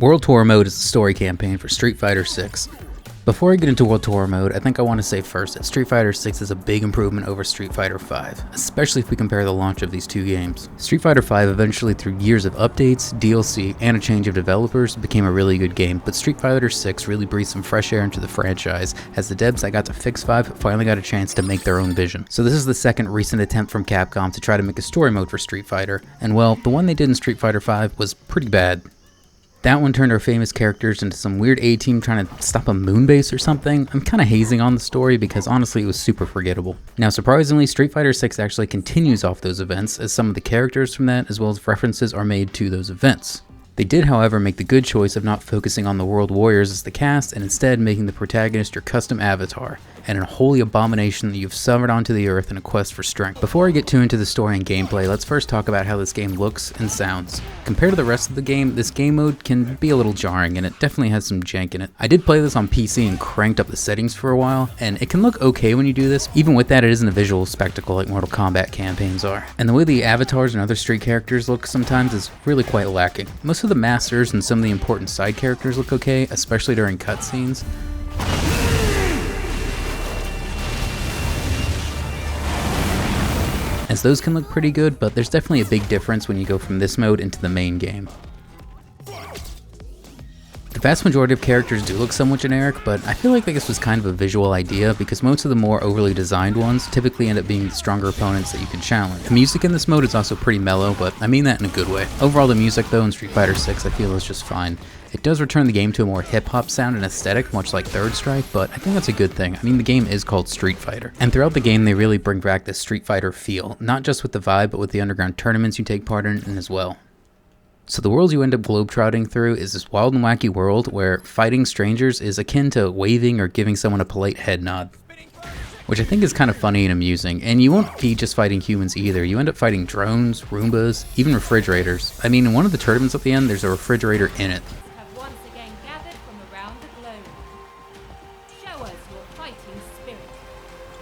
World Tour Mode is the story campaign for Street Fighter 6. Before I get into World Tour Mode, I think I want to say first that Street Fighter 6 is a big improvement over Street Fighter 5, especially if we compare the launch of these two games. Street Fighter 5 eventually, through years of updates, DLC, and a change of developers, became a really good game, but Street Fighter 6 really breathed some fresh air into the franchise, as the devs that got to fix 5 finally got a chance to make their own vision. So this is the second recent attempt from Capcom to try to make a story mode for Street Fighter, and well, the one they did in Street Fighter 5 was pretty bad. That one turned our famous characters into some weird A-team trying to stop a moon base or something. I'm kind of hazing on the story because honestly it was super forgettable. Now surprisingly, Street Fighter 6 actually continues off those events, as some of the characters from that as well as references are made to those events. They did, however, make the good choice of not focusing on the World Warriors as the cast and instead making the protagonist your custom avatar, and a holy abomination that you've summoned onto the earth in a quest for strength. Before I get too into the story and gameplay, let's first talk about how this game looks and sounds. Compared to the rest of the game, this game mode can be a little jarring and it definitely has some jank in it. I did play this on PC and cranked up the settings for a while, and it can look okay when you do this. Even with that, it isn't a visual spectacle like Mortal Kombat campaigns are. And the way the avatars and other street characters look sometimes is really quite lacking. Most of the masters and some of the important side characters look okay, especially during cutscenes. As those can look pretty good, but there's definitely a big difference when you go from this mode into the main game. The vast majority of characters do look somewhat generic, but I feel like this was kind of a visual idea because most of the more overly designed ones typically end up being the stronger opponents that you can challenge. The music in this mode is also pretty mellow, but I mean that in a good way. Overall, the music though in Street Fighter 6 I feel is just fine. It does return the game to a more hip-hop sound and aesthetic, much like Third Strike, but I think that's a good thing. I mean, the game is called Street Fighter. And throughout the game, they really bring back the Street Fighter feel, not just with the vibe, but with the underground tournaments you take part in as well. So the world you end up globetrotting through is this wild and wacky world where fighting strangers is akin to waving or giving someone a polite head nod, which I think is kind of funny and amusing. And you won't be just fighting humans either. You end up fighting drones, Roombas, even refrigerators. I mean, in one of the tournaments at the end, there's a refrigerator in it.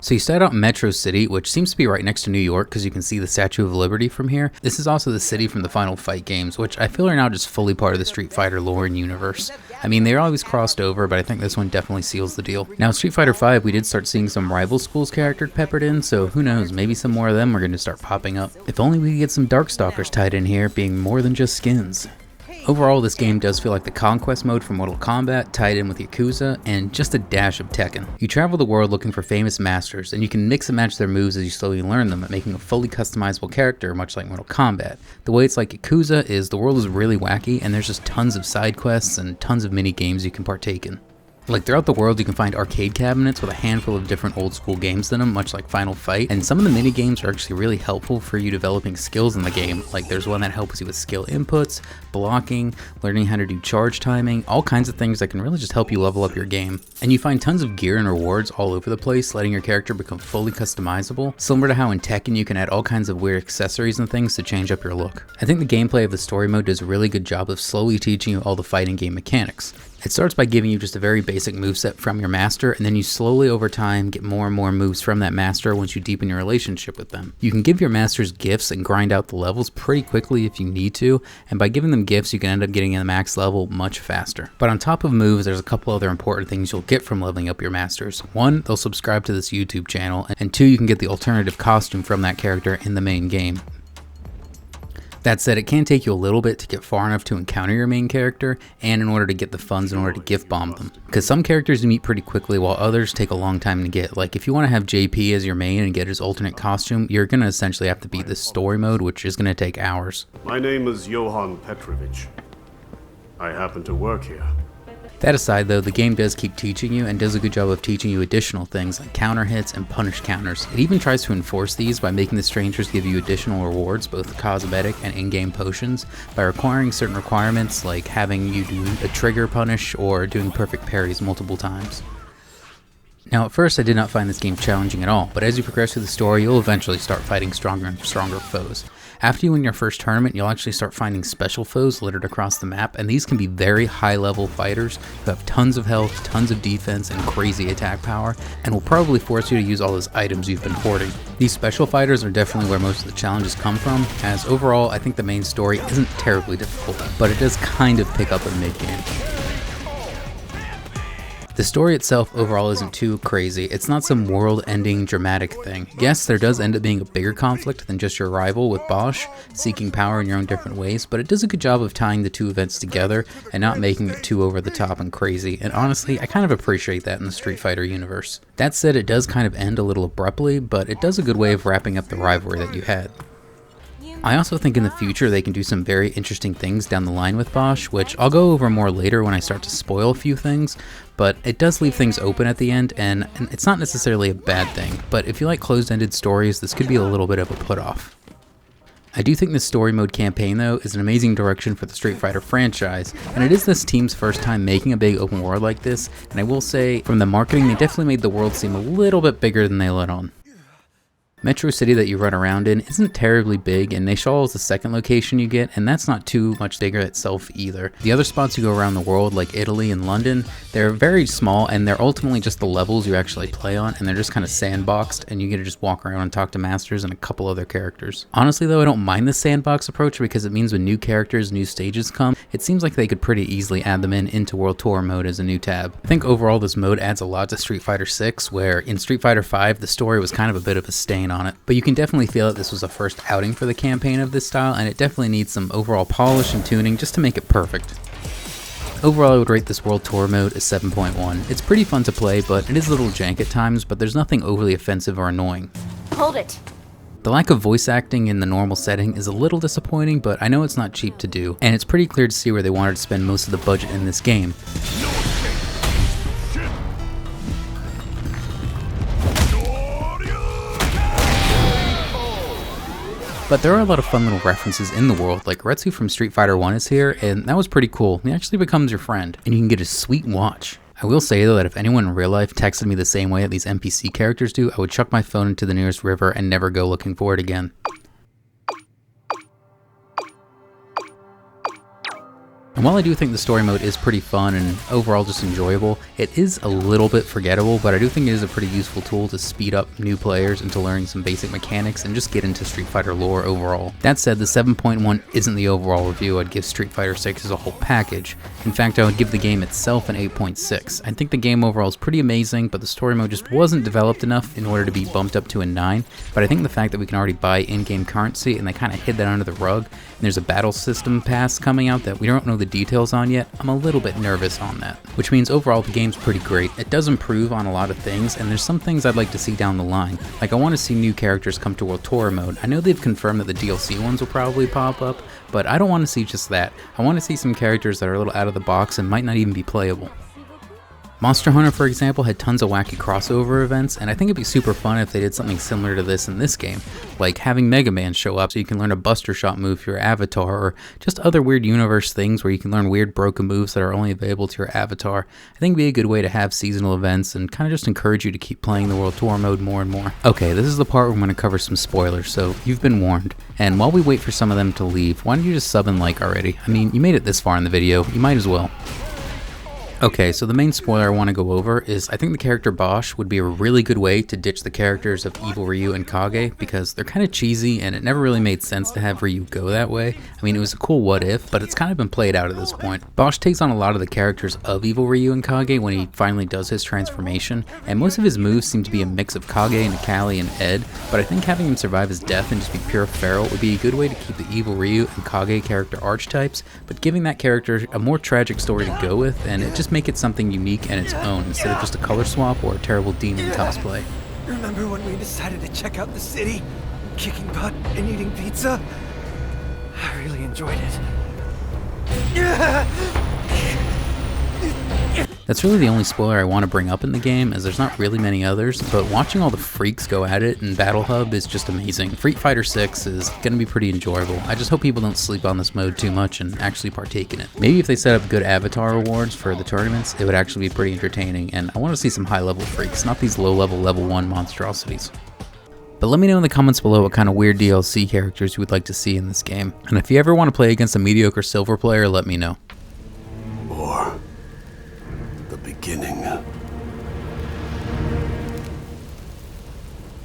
So you start out in Metro City, which seems to be right next to New York because you can see the Statue of Liberty from here. This is also the city from the Final Fight games, which I feel are now just fully part of the Street Fighter lore and universe. I mean, they're always crossed over, but I think this one definitely seals the deal. Now, Street Fighter 5, we did start seeing some rival schools characters peppered in, so who knows, maybe some more of them are going to start popping up. If only we could get some Darkstalkers tied in here, being more than just skins. Overall, this game does feel like the Conquest mode from Mortal Kombat tied in with Yakuza and just a dash of Tekken. You travel the world looking for famous masters, and you can mix and match their moves as you slowly learn them, making a fully customizable character much like Mortal Kombat. The way it's like Yakuza is the world is really wacky and there's just tons of side quests and tons of mini games you can partake in. Like throughout the world, you can find arcade cabinets with a handful of different old school games in them, much like Final Fight, and some of the mini games are actually really helpful for you developing skills in the game. Like there's one that helps you with skill inputs, blocking, learning how to do charge timing, all kinds of things that can really just help you level up your game. And you find tons of gear and rewards all over the place, letting your character become fully customizable, similar to how in Tekken you can add all kinds of weird accessories and things to change up your look. I think the gameplay of the story mode does a really good job of slowly teaching you all the fighting game mechanics. It starts by giving you just a very basic moveset from your master, and then you slowly over time get more and more moves from that master once you deepen your relationship with them. You can give your masters gifts and grind out the levels pretty quickly if you need to, and by giving them gifts you can end up getting in the max level much faster. But on top of moves, there's a couple other important things you'll get from leveling up your masters. One, they'll subscribe to this YouTube channel, and two, you can get the alternative costume from that character in the main game. That said, it can take you a little bit to get far enough to encounter your main character, and in order to get the funds in order to gift bomb them. Because some characters you meet pretty quickly while others take a long time to get. Like if you want to have JP as your main and get his alternate costume, you're going to essentially have to beat this story mode, which is going to take hours. My name is Johan Petrovich. I happen to work here. That aside though, the game does keep teaching you and does a good job of teaching you additional things like counter hits and punish counters. It even tries to enforce these by making the strangers give you additional rewards, both cosmetic and in-game potions, by requiring certain requirements like having you do a trigger punish or doing perfect parries multiple times. Now at first I did not find this game challenging at all, but as you progress through the story you'll eventually start fighting stronger and stronger foes. After you win your first tournament, you'll actually start finding special foes littered across the map, and these can be very high level fighters who have tons of health, tons of defense, and crazy attack power, and will probably force you to use all those items you've been hoarding. These special fighters are definitely where most of the challenges come from, as overall I think the main story isn't terribly difficult, but it does kind of pick up a mid-game. The story itself overall isn't too crazy. It's not some world-ending dramatic thing. Yes, there does end up being a bigger conflict than just your rival with Bosch, seeking power in your own different ways, but it does a good job of tying the two events together and not making it too over the top and crazy, and honestly, I kind of appreciate that in the Street Fighter universe. That said, it does kind of end a little abruptly, but it does a good way of wrapping up the rivalry that you had. I also think in the future they can do some very interesting things down the line with Bosch, which I'll go over more later when I start to spoil a few things, but it does leave things open at the end, and it's not necessarily a bad thing, but if you like closed-ended stories, this could be a little bit of a put-off. I do think this story mode campaign, though, is an amazing direction for the Street Fighter franchise, and it is this team's first time making a big open world like this, and I will say, from the marketing, they definitely made the world seem a little bit bigger than they let on. Metro City that you run around in isn't terribly big, and Nashal is the second location you get, and that's not too much bigger itself either. The other spots you go around the world, like Italy and London, they're very small, and they're ultimately just the levels you actually play on, and they're just kind of sandboxed, and you get to just walk around and talk to masters and a couple other characters. Honestly though, I don't mind the sandbox approach because it means when new characters, new stages come, it seems like they could pretty easily add them into World Tour mode as a new tab. I think overall this mode adds a lot to Street Fighter 6, where in Street Fighter 5 the story was kind of a bit of a stain on it, but you can definitely feel that this was a first outing for the campaign of this style, and it definitely needs some overall polish and tuning just to make it perfect. Overall, I would rate this World Tour mode as 7.1. It's pretty fun to play, but it is a little jank at times, but there's nothing overly offensive or annoying. Hold it. The lack of voice acting in the normal setting is a little disappointing, but I know it's not cheap to do, and it's pretty clear to see where they wanted to spend most of the budget in this game. But there are a lot of fun little references in the world, like Retsu from Street Fighter 1 is here, and that was pretty cool. He actually becomes your friend, and you can get a sweet watch. I will say though that if anyone in real life texted me the same way that these NPC characters do, I would chuck my phone into the nearest river and never go looking for it again. And while I do think the story mode is pretty fun and overall just enjoyable, it is a little bit forgettable, but I do think it is a pretty useful tool to speed up new players into learning some basic mechanics and just get into Street Fighter lore overall. That said, the 7.1 isn't the overall review I'd give Street Fighter 6 as a whole package. In fact, I would give the game itself an 8.6. I think the game overall is pretty amazing, but the story mode just wasn't developed enough in order to be bumped up to a 9, but I think the fact that we can already buy in-game currency and they kind of hid that under the rug, and there's a battle system pass coming out that we don't know the details on yet, I'm a little bit nervous on that. Which means overall the game's pretty great. It does improve on a lot of things, and there's some things I'd like to see down the line. Like I want to see new characters come to World Tour mode. I know they've confirmed that the DLC ones will probably pop up, but I don't want to see just that. I want to see some characters that are a little out of the box and might not even be playable. Monster Hunter, for example, had tons of wacky crossover events, and I think it'd be super fun if they did something similar to this in this game, like having Mega Man show up so you can learn a Buster Shot move for your avatar, or just other weird universe things where you can learn weird broken moves that are only available to your avatar. I think it'd be a good way to have seasonal events and kind of just encourage you to keep playing the World Tour mode more and more. Okay, this is the part where I'm going to cover some spoilers, so you've been warned. And while we wait for some of them to leave, why don't you just sub and like already? I mean, you made it this far in the video, you might as well. Okay, so the main spoiler I want to go over is I think the character Bosch would be a really good way to ditch the characters of Evil Ryu and Kage, because they're kind of cheesy and it never really made sense to have Ryu go that way. I mean, it was a cool what if, but it's kind of been played out at this point. Bosch takes on a lot of the characters of Evil Ryu and Kage when he finally does his transformation, and most of his moves seem to be a mix of Kage and Akali and Ed, but I think having him survive his death and just be pure feral would be a good way to keep the Evil Ryu and Kage character archetypes, but giving that character a more tragic story to go with, and it just make it something unique and its own instead of just a color swap or a terrible demon cosplay. Remember when we decided to check out the city, kicking butt and eating pizza? I really enjoyed it. That's really the only spoiler I want to bring up in the game, as there's not really many others, but watching all the freaks go at it in Battle Hub is just amazing. Street Fighter 6 is going to be pretty enjoyable. I just hope people don't sleep on this mode too much and actually partake in it. Maybe if they set up good avatar rewards for the tournaments, it would actually be pretty entertaining, and I want to see some high-level freaks, not these low-level level 1 monstrosities. But let me know in the comments below what kind of weird DLC characters you would like to see in this game. And if you ever want to play against a mediocre silver player, let me know.